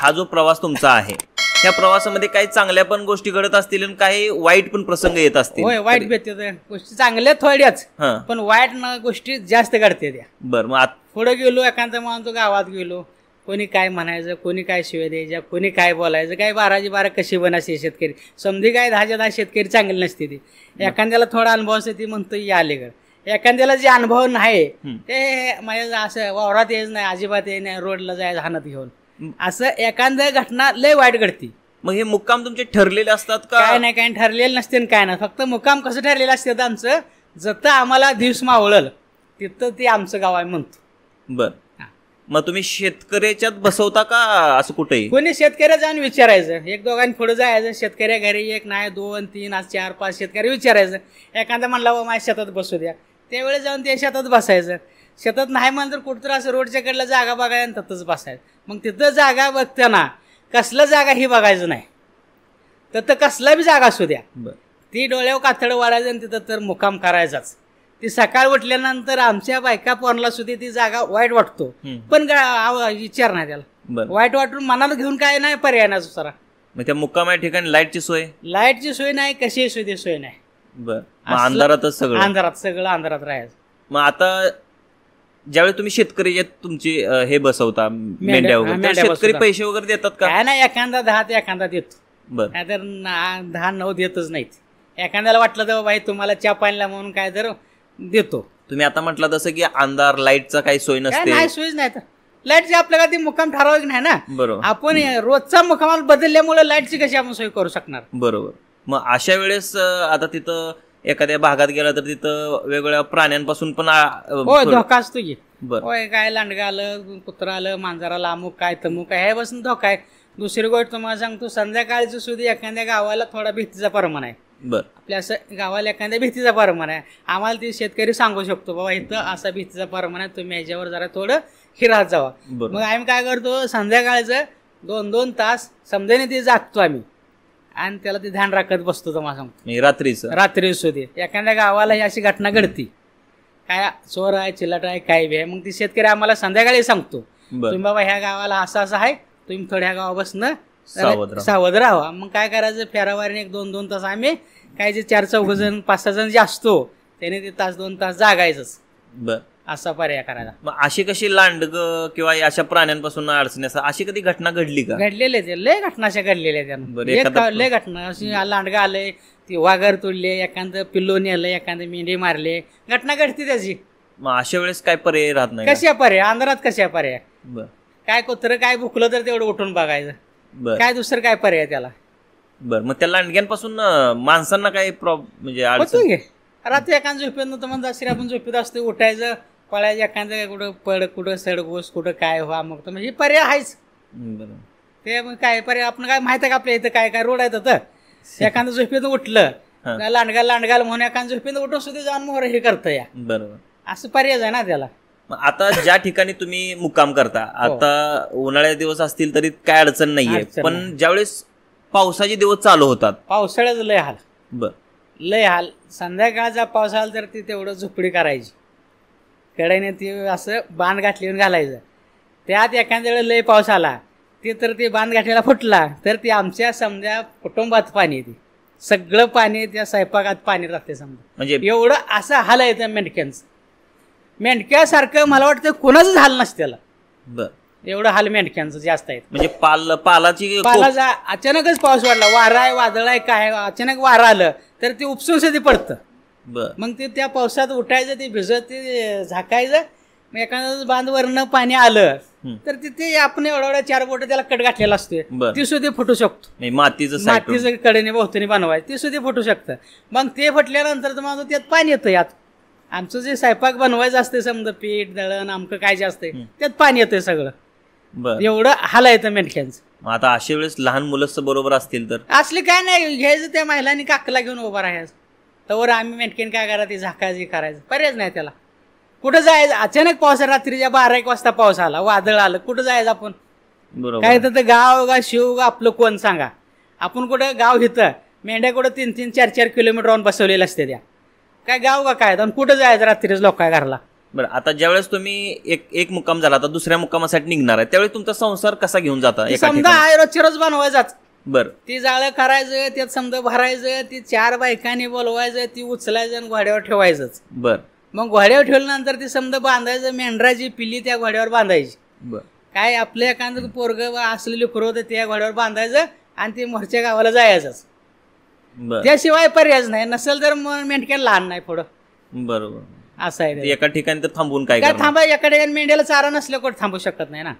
हा जो प्रवास तुमचा आहे त्या प्रवासामध्ये काही चांगल्या पण गोष्टी घडत असतील आणि काही वाईट पण प्रसंग येत असतील. होय, वाईट भेटते गोष्टी चांगल्या थोड्याच, पण वाईट गोष्टी जास्त घडते त्या. बरं, मग पुढे गेलो एखादा मानतो गावात गेलो, कोणी काय म्हणायचं, कोणी काय शिव्या द्यायच्या, कोणी काय बोलायचं, काय 12 कशी बनायची शेतकरी समधी काय 10 शेतकरी चांगली नसते ती. एखाद्याला थोडा अनुभव असते ती म्हणतो या अलीकडे, एखाद्याला जे अनुभव नाही ते माझ्या असं वावरात यायचं नाही, अजिबात येत नाही, रोडला जायचं हाणत घेऊन, असं एखाद्या घटना लय वाईट घडती. मग हे मुक्काम तुमचे ठरलेले असतात का? काय नाही, काय ठरलेलं नसते काय नाही, फक्त मुक्काम कसं ठरलेलं असते तर आमचं जत आम्हाला दिवस मावळल तिथं ते आमचं गाव आहे म्हणतो. बर, मग तुम्ही शेतकऱ्याच्यात बसवता का असं कुठेही? कोणी शेतकऱ्या जाऊन विचारायचं, एक दोघांनी पुढे जायचं, शेतकऱ्या घरी एक नाही 2 3 4 5 शेतकरी विचारायचं. एखादा म्हणला बा माझ्या शेतात बसू द्या, त्यावेळेस जाऊन ते शेतात बसायचं. शेतात नाही म्हणलं तर कुठं असं रोडच्या कडला जागा बघायला आणि तिथंच बसायचं. मग तिथं जागा बघताना कसलं जागा ही बघायचं नाही, तर कसला बी जागा असू द्या, ती डोळ्यावर कातडं वाढायचं आणि तिथं तर मुक्काम करायचाच. ती सकाळ उठल्यानंतर आमच्या बायका पोरला सुद्धा ती जागा वाईट वाटतो, पण विचार नाही त्याला, वाईट वाटून मनाला घेऊन काय नाही, पर्याय नाही दुसरा. मग त्या मुक्कामा ठिकाणी लाईटची सोय नाही, कशी सुधी सोय नाही. बरं, अंधारातच सगळं अंधारात राहायचं. मग आता ज्यावेळी तुम्ही शेतकरी तुमची हे बसवता मेंढ्या वगैरे, शेतकरी पैसे वगैरे देतात का? काय नाही, एखादा 10 ते एखादा देतो, बरं, तर 10-9 देतच नाहीत. एखाद्याला वाटलं तर बाई तुम्हाला चहा पाणीला म्हणून काय तर देतो. तुम्ही आता म्हटलं तसं की अंधार लाईटचा काही सोय नसते. नाही, सोयच नाही. तर लाईटची आपल्याला ती मुक्काम ठरवायची नाही ना. बरोबर, आपण रोजचा मुक्कामाला बदलल्यामुळे लाईटची कशी आपण सोय करू शकणार? बरोबर. मग अशा वेळेस आता तिथं एखाद्या भागात गेला तर तिथं वेगवेगळ्या प्राण्यांपासून पण धोका असतो की. होय, काय लांडगा आलं, कुत्रा आलं, मांजर आलं, अमुक काय तमुक काय, हे बसून धोका आहे. दुसरी गोष्ट तुम्हाला सांगतो, संध्याकाळची सुद्धा एखाद्या गावाला थोडा भीतीचा परमान आहे. आपल्या असं गावाला एखाद्या भीतीचा परमान आहे, आम्हाला ती शेतकरी सांगू शकतो बाबा इथं असा भीतीचा परमान आहे, तुम्ही ह्याच्यावर जरा थोडं हिरात जावा. मग आम्ही काय करतो, संध्याकाळचं 2-2 तास समजाने ते जागतो आम्ही आणि त्याला ते ध्यान राखत बसतो. तुम्हाला सांगतो रात्री सुद्धा एखाद्या गावाला ही अशी घटना घडती, काय चोर आहे, चिल्लट आहे, काय बी आहे, मग ती शेतकरी आम्हाला संध्याकाळी सांगतो, तुम्ही बाबा ह्या गावाला असं आहे, तुम्ही थोड्या गावापासून सावध राहा. मग काय करायचं, फेरावारीने 1-2 तास आम्ही काय जे 4-4 जण 5-6 जण जे असतो त्याने ते 1-2 तास जागायचंच. असा पर्याय करायला. मग अशी कशी लांडग किंवा अशा प्राण्यांपासून अडचणी अशी कधी घटना घडली का? घडलेले ते लय घटना अशा घडलेल्या त्यानं, लय घटना अशी. लांडगा आले, ती वाघर तोडले, एखादं पिल्लो नेलं, एखादं मेंढी मारले, घटना घडती त्याची. मग अशा वेळेस काय पर्याय राहत नाही? कशा पर्याय, अंधारात कशा पर्याय? काय कुत्रं काय भुकलं तर तेवढं उठून बघायचं, काय दुसरं काय पर्याय त्याला. बरं, मग त्या लांडग्यांपासून माणसांना काही म्हणजे होतो घे. रात्री एखादं झोपेत नव्हतं मग दसरी आपण झोपेत असतो, उठायचं, पळायचं, एखादं कुठं पड, कुठं सडगोस, कुठं काय व्हा, मग तर म्हणजे पर्याय आहेच. ते मग काय पर्याय, आपण काय माहिती आहे का आपल्या इथं काय काय रोड आहेत तर एखादं झोपेत उठलं, लांडगाल म्हणून एखादं झोपेत उठून सुद्धा जाऊन मोहर हे करतं या. बरोबर, असं पर्याय आहे ना त्याला. आता ज्या ठिकाणी तुम्ही मुक्काम करता, आता उन्हाळ्याचे दिवस असतील तरी काय अडचण नाहीये, पण ज्यावेळेस पावसाचे दिवस चालू होतात, पावसाळ्यात लय हाल. लय हाल. संध्याकाळचा पाऊस आला तर ती तेवढं झोपडी करायची, कडेने ती असं बांध गाठलीवर घालायचं. त्यात एखाद्या वेळेला लय पाऊस आला ते तर ते बांध गाठलेला फुटला तर ती आमच्या समजा कुटुंबात पाणी येते, सगळं पाणी त्या स्वयंपाकात पाणी राहते समजा. म्हणजे एवढं असं हाल आहे त्या मेंढक्यांचं. मेंढक्यासारखं मला वाटतं कोणाच हाल नसते त्याला, एवढं हाल मेंढक्यांचं जास्त आहे. म्हणजे पालाचा अचानकच पाऊस वाढला, वारा आहे, वादळ आहे, काय अचानक वारा आलं तर ते उपसून ते पडतं. मग ते त्या पावसात उठायचं, ते भिजत, ते झाकायचं. मग एखादं बांधवरनं पाणी आलं तर तिथे आपण एवढा 4 बोट त्याला कट घातलेला असतो, ती सुद्धा फुटू शकतो. मातीचं कडेने भोवतीने बनवायचं, ती सुद्धा फुटू शकतं. मग ते फुटल्यानंतर तर मग त्यात पाणी येतं. यात आमचं जे स्वयंपाक बनवायचं असते समजा, पीठ दळण आमकं काय जे असते त्यात पाणी येतंय सगळं. एवढं हाल येतं मेंढक्यांचं. आता अशा वेळेस लहान मुलं बरोबर असतील तर असले काय नाही घ्यायचं, त्या महिलांनी काकला घेऊन उभा राहायचं, तर आम्ही मेंढक्यान काय करायचं, झाकायची करायचं, पर्यायच नाही त्याला. कुठं जायचं, अचानक पाऊस रात्रीच्या 12-1 वाजता पाऊस आला, वादळ आलं, कुठं जायचं आपण? काय तर गाव का शिव आपलं कोण सांगा. आपण कुठं गाव इथं, मेंढ्या कुठं 3-3, 4-4 किलोमीटरहून बसवलेलं असते त्या, काय गाव का काय, कुठं जायचं रात्रीच लोक काय घरला. बरं, आता ज्यावेळेस तुम्ही एक मुक्काम झाला, आता दुसऱ्या मुक्कामासाठी निघणार आहे, त्यावेळेस तुमचा संसार कसा घेऊन जाता? समजा रोजची रोज बनवायचाच. बर, ती जाळं करायचं, त्यात समजा भरायचं, ती 4 बायकांनी बोलवायचं, ती उचलायचं आणि घोड्यावर ठेवायचंच. बर, मग घोड्यावर ठेवल्यानंतर ती समजा बांधायचं, मेंढराची पिल्ली त्या घोड्यावर बांधायची. बर, काय आपलं एखादं पोरग असलेली लेकरं होतं त्या घोड्यावर बांधायचं आणि ते मोरच्या गावाला जायचंच. त्याशिवाय पर्यायच नाही. नसेल तर मग मेंढक्या लहान नाही पुढं. बरोबर, असं आहे. एका ठिकाणी तर थांबून काय थांबा, एका ठिकाणी मेंढ्याला चारा नसल्या कुठं थांबू शकत नाही ना.